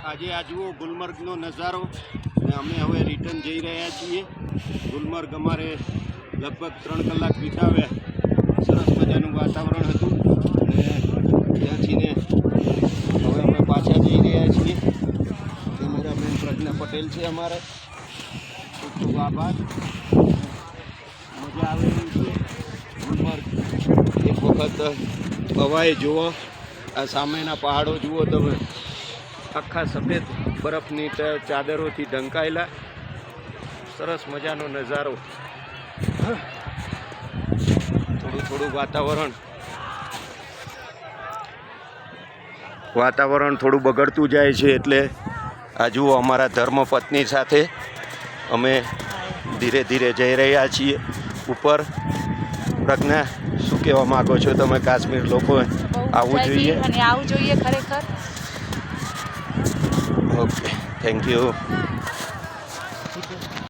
આજે આ જુઓ ગુલમર્ગનો નજારો ને અમે હવે રિટર્ન જઈ રહ્યા છીએ. ગુલમર્ગ અમારે લગભગ 3 કલાક વિતાવ્યા. સરસ મજાનું વાતાવરણ હતું અને ત્યાંથી ને હવે અમે પાછા જઈ રહ્યા છીએ. કેમેરામેન પ્રજ્ઞા પટેલ છે અમારે. ખૂબ ખૂબ આભાર. મજા આવે એવી છે ગુલમર્ગ. એક વખત હવાએ જુઓ, આ સામેના પહાડો જુઓ તમે, આખા સફેદ બરફની ચાદરોથી ઢંકાયેલા. સરસ મજાનો નજારો. થોડું વાતાવરણ થોડું બગડતું જાય છે. એટલે આ જુઓ અમારા ધર્મપત્ની સાથે અમે ધીરે ધીરે જઈ રહ્યા છીએ ઉપર. પ્રજ્ઞા, શું કહેવા માગો છો તમે? કાશ્મીર લોકો આવવું જોઈએ અને આવવું જોઈએ ખરેખર. Okay, thank you.